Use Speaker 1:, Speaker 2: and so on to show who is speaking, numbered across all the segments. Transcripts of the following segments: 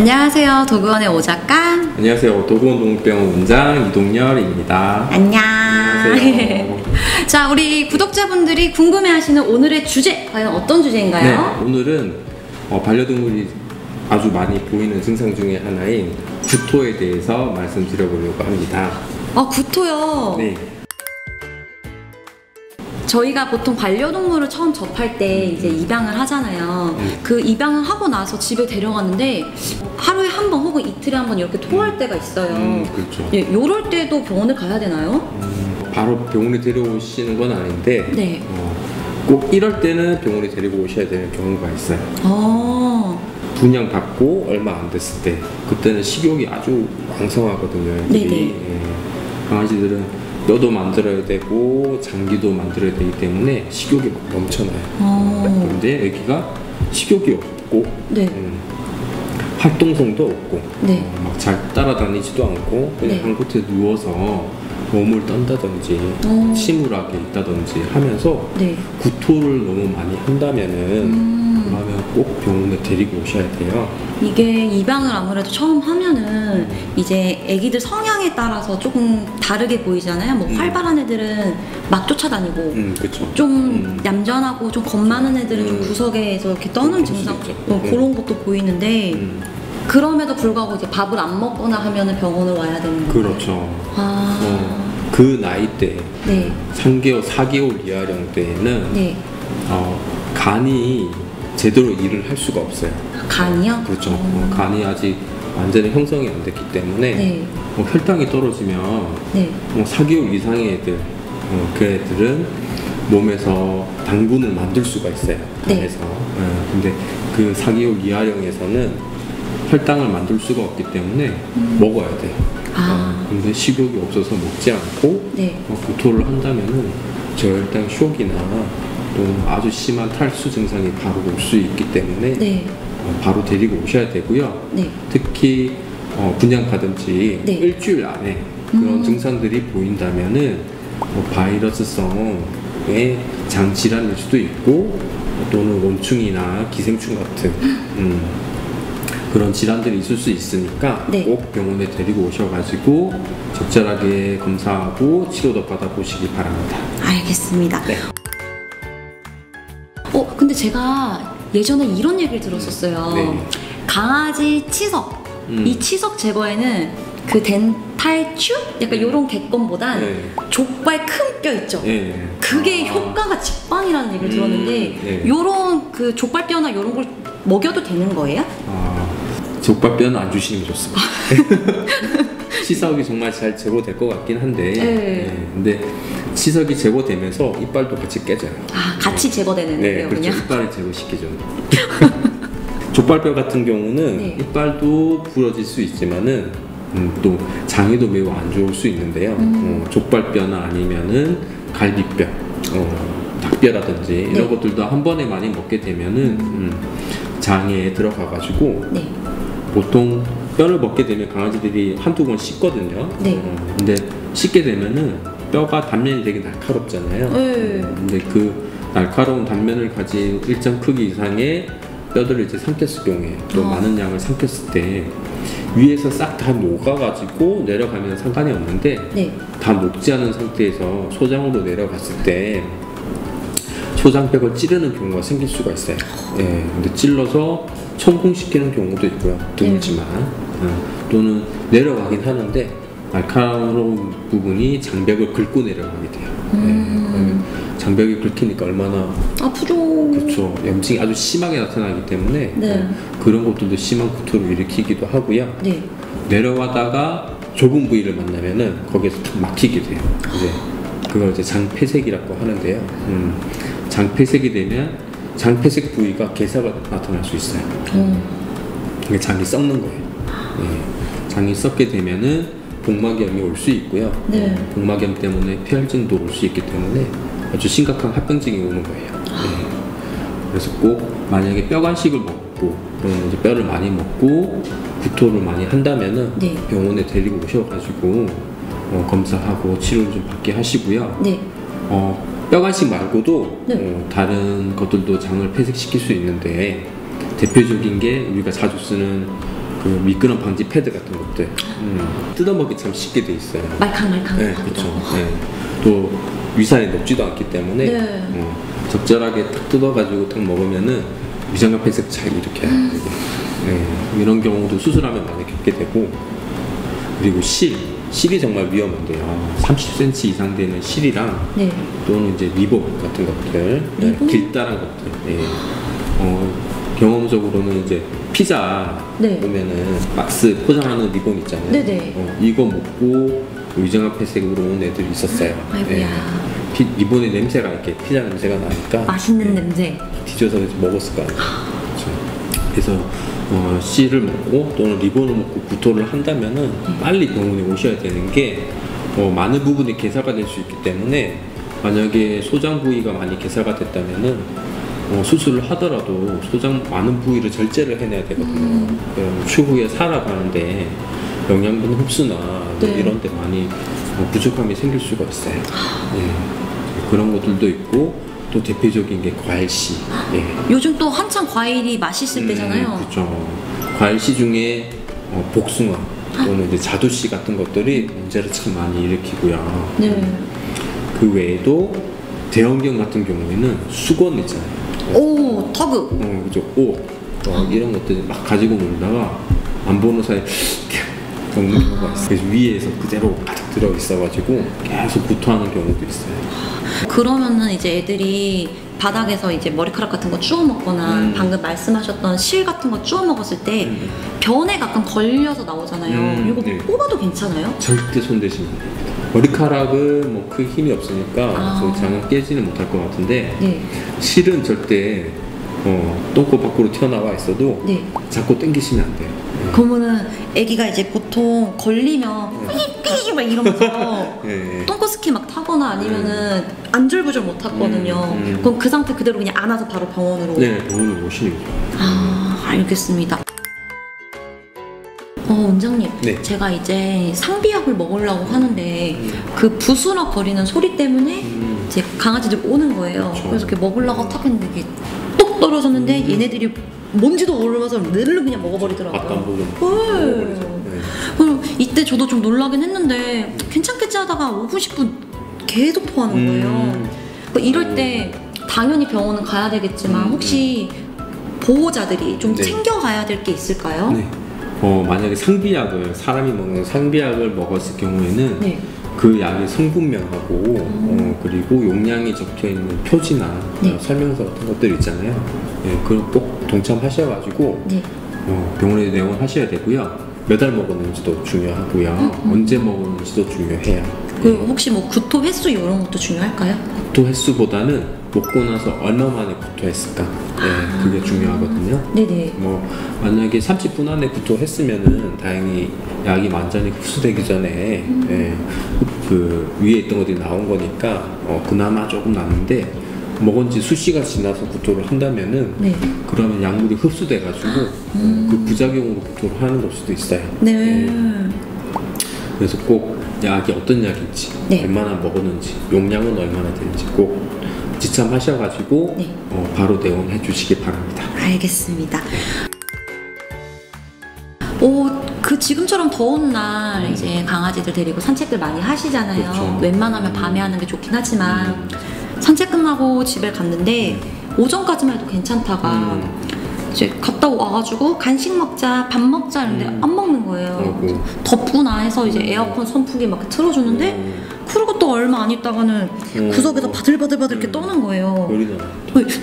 Speaker 1: 안녕하세요. 도구원의 오 작가.
Speaker 2: 안녕하세요. 도구원 동물병원 원장 이동열입니다.
Speaker 1: 안녕.
Speaker 2: 안녕하세요.
Speaker 1: 자, 우리 구독자분들이 궁금해하시는 오늘의 주제, 과연 어떤 주제인가요?
Speaker 2: 네, 오늘은 반려동물이 아주 많이 보이는 증상 중에 하나인 구토에 대해서 말씀드려보려고 합니다.
Speaker 1: 아, 구토요?
Speaker 2: 네.
Speaker 1: 저희가 보통 반려동물을 처음 접할 때 이제 입양을 하잖아요. 그 입양을 하고 나서 집에 데려갔는데 하루에 한 번 혹은 이틀에 한 번 이렇게 토할 때가 있어요.
Speaker 2: 그렇죠.
Speaker 1: 예, 요럴 때도 병원에 가야 되나요?
Speaker 2: 바로 병원에 데려오시는 건 아닌데
Speaker 1: 네.
Speaker 2: 꼭 이럴 때는 병원에 데리고 오셔야 되는 경우가 있어요. 분양 받고 얼마 안 됐을 때 그때는 식욕이 아주 왕성하거든요. 애들이. 예, 강아지들은 뼈도 만들어야 되고 장기도 만들어야 되기 때문에 식욕이 막 넘쳐나요. 그런데 애기가 식욕이 없고
Speaker 1: 네.
Speaker 2: 활동성도 없고
Speaker 1: 네.
Speaker 2: 막 잘 따라다니지도 않고 그냥
Speaker 1: 네.
Speaker 2: 한 곳에 누워서 몸을 떤다든지 침울하게 있다든지 하면서
Speaker 1: 네.
Speaker 2: 구토를 너무 많이 한다면은 그러면 꼭 병원에 데리고 오셔야 돼요.
Speaker 1: 이게 입양을 아무래도 처음 하면은 이제 애기들 성향에 따라서 조금 다르게 보이잖아요. 뭐 활발한 애들은 막 쫓아다니고
Speaker 2: 그렇죠.
Speaker 1: 좀 얌전하고 좀 겁 많은 애들은 좀 구석에서 이렇게 떠는 증상 그런 것도 보이는데 그럼에도 불구하고 이제 밥을 안 먹거나 하면은 병원을 와야 되는 거예요.
Speaker 2: 그렇죠. 그 나이 때
Speaker 1: 네.
Speaker 2: 3개월, 4개월 이하령 때에는
Speaker 1: 네.
Speaker 2: 간이 제대로 일을 할 수가 없어요.
Speaker 1: 간이요?
Speaker 2: 그렇죠. 간이 아직 완전히 형성이 안 됐기 때문에
Speaker 1: 네.
Speaker 2: 혈당이 떨어지면
Speaker 1: 네.
Speaker 2: 4개월 이상의 애들 그 애들은 몸에서 당분을 만들 수가 있어요. 간에서. 근데 그 4개월 이하령에서는 혈당을 만들 수가 없기 때문에 먹어야 돼요. 근데 식욕이 없어서 먹지 않고
Speaker 1: 네.
Speaker 2: 구토를 한다면은 저혈당 쇼크나 또 아주 심한 탈수 증상이 바로 올 수 있기 때문에
Speaker 1: 네.
Speaker 2: 바로 데리고 오셔야 되고요.
Speaker 1: 네.
Speaker 2: 특히 분양가든지
Speaker 1: 네.
Speaker 2: 일주일 안에 그런 증상들이 보인다면은 바이러스성의 장 질환일 수도 있고 또는 원충이나 기생충 같은 그런 질환들이 있을 수 있으니까
Speaker 1: 네.
Speaker 2: 꼭 병원에 데리고 오셔가지고 적절하게 검사하고 치료도 받아보시기 바랍니다.
Speaker 1: 알겠습니다.
Speaker 2: 네.
Speaker 1: 근데 제가 예전에 이런 얘기를 들었었어요.
Speaker 2: 네.
Speaker 1: 강아지 치석, 이 치석 제거에는 그 덴탈 튜? 약간 요런 개껌보단 족발 큰 뼈 있죠? 그게 효과가 직방이라는 얘기를 들었는데 요런 그 족발뼈나 요런 걸 먹여도 되는 거예요?
Speaker 2: 족발뼈는 안 주시는 게 좋습니다. 치석이 정말 잘 제거될 것 같긴 한데 근데 치석이 제거되면서 이빨도 같이 깨져요.
Speaker 1: 같이 제거되는 거예요?
Speaker 2: 그렇죠.
Speaker 1: 그냥?
Speaker 2: 이빨을 제거시키죠. 족발뼈 같은 경우는 이빨도 부러질 수 있지만은 또 장에도 매우 안 좋을 수 있는데요. 족발뼈나 아니면은 갈비뼈, 닭뼈라든지 이런 것들도 한 번에 많이 먹게 되면은 장에 들어가가지고 보통 뼈를 먹게 되면 강아지들이 한두 번 씻거든요. 근데 씻게 되면은 뼈가 단면이 되게 날카롭잖아요. 근데 그 날카로운 단면을 가진 일정 크기 이상의 뼈들을 이제 삼켰을 경우에 또 많은 양을 삼켰을 때 위에서 싹 다 녹아가지고 내려가면 상관이 없는데 다 녹지 않은 상태에서 소장으로 내려갔을 때 소장벽을 찌르는 경우가 생길 수가 있어요. 근데 찔러서 천공시키는 경우도 있고요. 드물지만 또는 내려가긴 하는데 날카로운 부분이 장벽을 긁고 내려가게 돼요. 그러면 장벽이 긁히니까 얼마나
Speaker 1: 아프죠.
Speaker 2: 그렇죠. 염증이 아주 심하게 나타나기 때문에 그런 것들도 심한 구토를 일으키기도 하고요. 내려가다가 좁은 부위를 만나면은 거기에서 탁 막히게 돼요. 이제 그걸 이제 장폐색이라고 하는데요. 장폐색이 되면 장폐색 부위가 괴사가 나타날 수 있어요. 그게 장이 썩는 거예요. 장이 썩게 되면은 복막염이 올 수 있고요. 복막염 때문에 폐혈증도 올 수 있기 때문에 아주 심각한 합병증이 오는 거예요. 그래서 꼭 만약에 뼈 간식을 먹고 또는 이제 뼈를 많이 먹고 구토를 많이 한다면은 병원에 데리고 오셔가지고 검사하고 치료를 좀 받게 하시고요. 뼈 간식 말고도 다른 것들도 장을 폐색시킬 수 있는데 대표적인 게 우리가 자주 쓰는 그 미끄럼 방지 패드 같은 것들 뜯어먹기 참 쉽게 돼 있어요.
Speaker 1: 말캉말캉.
Speaker 2: 네, 그렇죠. 네. 또 위산이 높지도 않기 때문에
Speaker 1: 네.
Speaker 2: 적절하게 딱 뜯어가지고 딱 먹으면은 위장관 폐색 잘 일으켜요. 네, 이런 경우도 수술하면 많이 겪게 되고, 그리고 실이 정말 위험한데요. 30cm 이상 되는 실이랑
Speaker 1: 네.
Speaker 2: 또는 이제 리본 같은 것들,
Speaker 1: 리본?
Speaker 2: 길다란 것들. 네. 경험적으로는 이제 피자
Speaker 1: 네.
Speaker 2: 보면은 박스 포장하는 리본 있잖아요.
Speaker 1: 네네.
Speaker 2: 이거 먹고 위장관 폐색으로 온 애들이 있었어요.
Speaker 1: 아이고야.
Speaker 2: 리본의 냄새가 이렇게 피자 냄새가 나니까
Speaker 1: 맛있는 냄새.
Speaker 2: 뒤져서 먹었을 거 아니에요. 그래서 씨를 먹고 또는 리본을 먹고 구토를 한다면은 빨리 병원에 오셔야 되는 게 많은 부분이 개사가 될 수 있기 때문에, 만약에 소장 부위가 많이 개사가 됐다면은 수술을 하더라도 소장 많은 부위를 절제를 해내야 되거든요. 추후에 살아가는데 영양분 흡수나
Speaker 1: 네.
Speaker 2: 이런 데 많이 부족함이 생길 수가 있어요. 네. 그런 것들도 있고, 또 대표적인 게 과일씨. 예.
Speaker 1: 요즘 또 한창 과일이 맛있을 때잖아요.
Speaker 2: 그렇죠. 과일씨 중에 복숭아 또는 이제 자두씨 같은 것들이 문제를 참 많이 일으키고요.
Speaker 1: 네.
Speaker 2: 그 외에도 대형견 같은 경우에는 수건 있잖아요.
Speaker 1: 오, 터그.
Speaker 2: 그죠. 옷 이런 것들 막 가지고 놀다가 안 보는 사이에 먹는 경우가 있어요. 그래서 위에서 그대로 가득 들어 있어가지고 계속 구토하는 경우도 있어요.
Speaker 1: 그러면은 이제 애들이 바닥에서 이제 머리카락 같은 거 주워 먹거나 방금 말씀하셨던 실 같은 거 주워 먹었을 때 변에 가끔 걸려서 나오잖아요. 이거
Speaker 2: 네.
Speaker 1: 뽑아도 괜찮아요?
Speaker 2: 절대 손대시면 안 됩니다. 머리카락은 뭐 크게 힘이 없으니까 저희 장은 깨지는 못할 것 같은데,
Speaker 1: 네.
Speaker 2: 실은 절대 똥꼬 밖으로 튀어나와 있어도
Speaker 1: 네.
Speaker 2: 자꾸 당기시면 안 돼요.
Speaker 1: 그러면은 애기가 이제 보통 걸리면 삐삐 막 이러면서
Speaker 2: 네.
Speaker 1: 똥꼬스키 막 타거나 아니면은 안절부절 못 하거든요. 그럼 그 상태 그대로 그냥 안아서 바로 병원으로.
Speaker 2: 네, 병원으로 오시는 거죠.
Speaker 1: 아, 알겠습니다. 원장님,
Speaker 2: 네.
Speaker 1: 제가 이제 상비약을 먹으려고 하는데 그 부스럭 거리는 소리 때문에 이제 강아지들 오는 거예요.
Speaker 2: 그렇죠.
Speaker 1: 그래서 이렇게 먹으려고 탁 했는데 이게 똑 떨어졌는데 얘네들이 뭔지도 모르면서 내를 그냥 먹어버리더라고요.
Speaker 2: 맛도 안 보고
Speaker 1: 네.
Speaker 2: 먹어버리죠. 네.
Speaker 1: 그럼 이때 저도 좀 놀라긴 했는데 괜찮겠지 하다가 5분 10분 계속 토하는 거예요. 그러니까 이럴 때 당연히 병원은 가야 되겠지만 혹시 보호자들이 좀
Speaker 2: 네.
Speaker 1: 챙겨가야 될 게 있을까요?
Speaker 2: 네. 만약에 사람이 먹는 상비약을 먹었을 경우에는
Speaker 1: 네.
Speaker 2: 그 약의 성분명하고 그리고 용량이 적혀있는 표지나
Speaker 1: 네.
Speaker 2: 설명서 같은 것들 있잖아요. 네, 그걸 꼭 동참하셔가지고
Speaker 1: 네.
Speaker 2: 병원에 내원하셔야 되고요. 몇 알 먹었는지도 중요하고요. 언제 먹었는지도 중요해요.
Speaker 1: 그리고 혹시 뭐 구토 횟수 이런 것도 중요할까요?
Speaker 2: 구토 횟수보다는 먹고 나서 얼마 만에 구토했을까? 네, 그게 중요하거든요.
Speaker 1: 네네.
Speaker 2: 뭐 만약에 30분 안에 구토했으면은 다행히 약이 완전히 흡수되기 전에 그 위에 있던 것들이 나온 거니까 그나마 조금 나는데, 먹은 지 수시가 지나서 구토를 한다면은
Speaker 1: 네.
Speaker 2: 그러면 약물이 흡수돼가지고 그 부작용으로 구토를 하는 걸 수도 있어요.
Speaker 1: 네.
Speaker 2: 그래서 꼭 약이 어떤 약인지,
Speaker 1: 네.
Speaker 2: 얼마나 먹었는지, 용량은 얼마나 되는지 꼭 지참하셔가지고
Speaker 1: 네.
Speaker 2: 바로 내원해 주시기 바랍니다.
Speaker 1: 알겠습니다. 그 지금처럼 더운 날 이제 강아지들 데리고 산책들 많이 하시잖아요.
Speaker 2: 그렇죠.
Speaker 1: 웬만하면 밤에 하는 게 좋긴 하지만 산책 끝나고 집에 갔는데 오전까지만 해도 괜찮다가 이제 갔다 와가지고 간식 먹자, 밥 먹자 이런데 안 먹는 거예요. 덥구나 해서 이제 에어컨 선풍기 막 틀어주는데 그러고 또 얼마 안 있다가는 구석에서 바들바들바들 이렇게 떠는 거예요.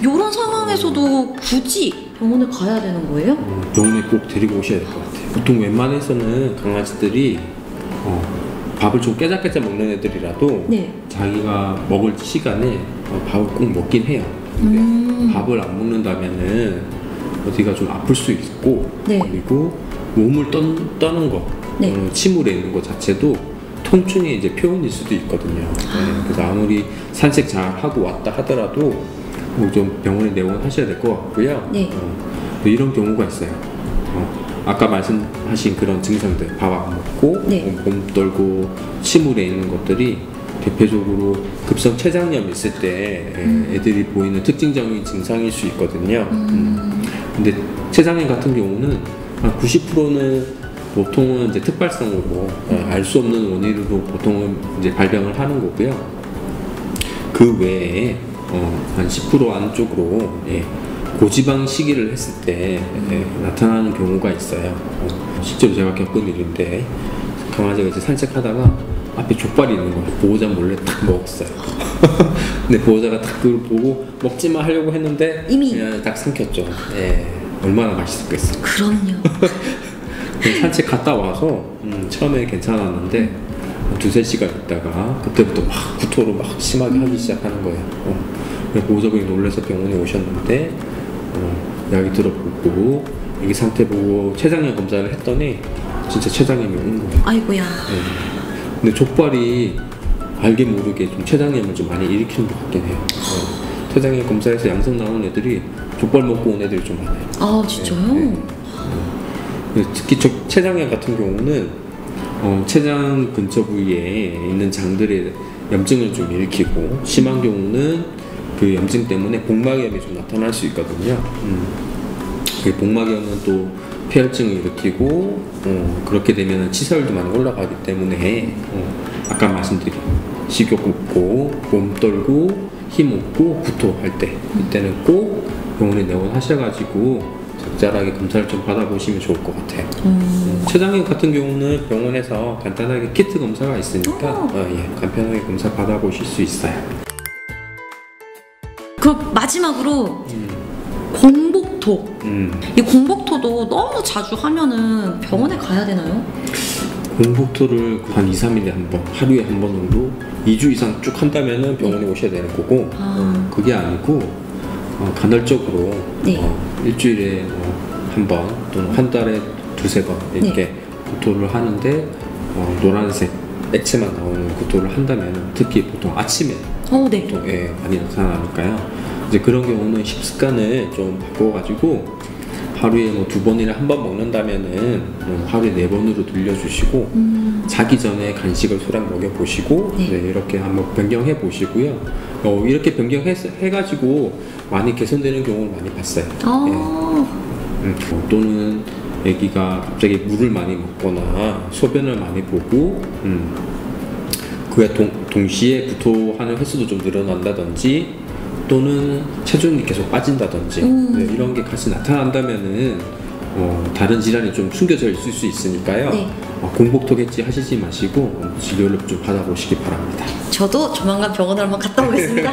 Speaker 1: 이런 상황에서도 굳이 병원에 가야 되는 거예요?
Speaker 2: 병원에 꼭 데리고 오셔야 될 것 같아요. 보통 웬만해서는 강아지들이 밥을 좀 깨작깨작 먹는 애들이라도
Speaker 1: 네.
Speaker 2: 자기가 먹을 시간에 밥을 꼭 먹긴 해요. 근데 밥을 안 먹는다면은 어디가 좀 아플 수 있고,
Speaker 1: 네.
Speaker 2: 그리고 몸을 떠는 거,
Speaker 1: 네.
Speaker 2: 침울해 있는 것 자체도 통증의 이제 표현일 수도 있거든요. 네, 그래서 아무리 산책 잘 하고 왔다 하더라도 좀 병원에 내원하셔야 될 것 같고요.
Speaker 1: 네.
Speaker 2: 이런 경우가 있어요. 아까 말씀하신 그런 증상들, 밥 안 먹고
Speaker 1: 네.
Speaker 2: 몸 떨고 침울해 있는 것들이 대표적으로 급성 췌장염 있을 때 애들이 보이는 특징적인 증상일 수 있거든요. 근데 췌장염 같은 경우는 한 90%는 보통은 이제 특발성으로 알 수 없는 원인으로 보통은 이제 발병을 하는 거고요. 그 외에 한 10% 안쪽으로 고지방 식이를 했을 때 나타나는 경우가 있어요. 실제로 제가 겪은 일인데 강아지가 이제 산책하다가 앞에 족발이 있는 거예요. 보호자 몰래 딱 먹었어요. 근데 보호자가 딱 그걸 보고 먹지마 하려고 했는데
Speaker 1: 이미
Speaker 2: 그냥 딱 삼켰죠. 얼마나 맛있었겠어요.
Speaker 1: 그럼요.
Speaker 2: 산책 갔다 와서 처음에 괜찮았는데 두세 시간 있다가 그때부터 막 구토를 막 심하게 하기 시작하는 거예요. 보호자분이 놀라서 병원에 오셨는데 약이 들어보고 애기 상태 보고 췌장염 검사를 했더니 진짜 췌장염이 온 거예요.
Speaker 1: 아이고야.
Speaker 2: 근데 족발이 알게 모르게 좀 췌장염을 좀 많이 일으키는 것 같긴 해요. 췌장염 검사에서 양성 나온 애들이 족발 먹고 온 애들이 좀 많아요.
Speaker 1: 아 진짜요?
Speaker 2: 특히 췌장염 같은 경우는 췌장 근처 부위에 있는 장들의 염증을 좀 일으키고 심한 경우는 그 염증 때문에 복막염이 좀 나타날 수 있거든요. 그 복막염은 또 폐혈증을 일으키고 그렇게 되면 치사율도 많이 올라가기 때문에 아까 말씀드린 식욕 없고 몸 떨고 힘 없고 구토할 때 이때는 꼭 병원에 내원하셔가지고 적절하게 검사를 좀 받아보시면 좋을 것 같아요. 췌장염 같은 경우는 병원에서 간단하게 키트 검사가 있으니까 간편하게 검사 받아보실 수 있어요.
Speaker 1: 그럼 마지막으로 공복토. 이 공복토도 너무 자주 하면은 병원에 가야 되나요?
Speaker 2: 공복토를 한 2, 3일에 한 번, 하루에 한 번 정도 2주 이상 쭉 한다면은 병원에 오셔야 되는 거고 그게 아니고 간헐적으로 일주일에 한 번 또는 한 달에 두세 번 이렇게 구토를 하는데 노란색 액체만 나오는 구토를 한다면 특히 보통 아침에 보통 많이 나타나니까요. 이제 그런 경우는 식습관을 좀 바꿔가지고 하루에 뭐 2번이나 한 번 먹는다면은 하루에 4번으로 늘려주시고 자기 전에 간식을 소량 먹여보시고 이렇게 한번 변경해 보시고요. 이렇게 변경해가지고 많이 개선되는 경우를 많이 봤어요. 또는 아기가 갑자기 물을 많이 먹거나 소변을 많이 보고 그에 동시에 구토하는 횟수도 좀 늘어난다든지 또는 체중이 계속 빠진다든지 이런 게 같이 나타난다면은 다른 질환이 좀 숨겨져 있을 수 있으니까요. 공복토겠지 하시지 마시고 진료를 좀 받아보시기 바랍니다.
Speaker 1: 저도 조만간 병원을 한번 갔다 오겠습니다.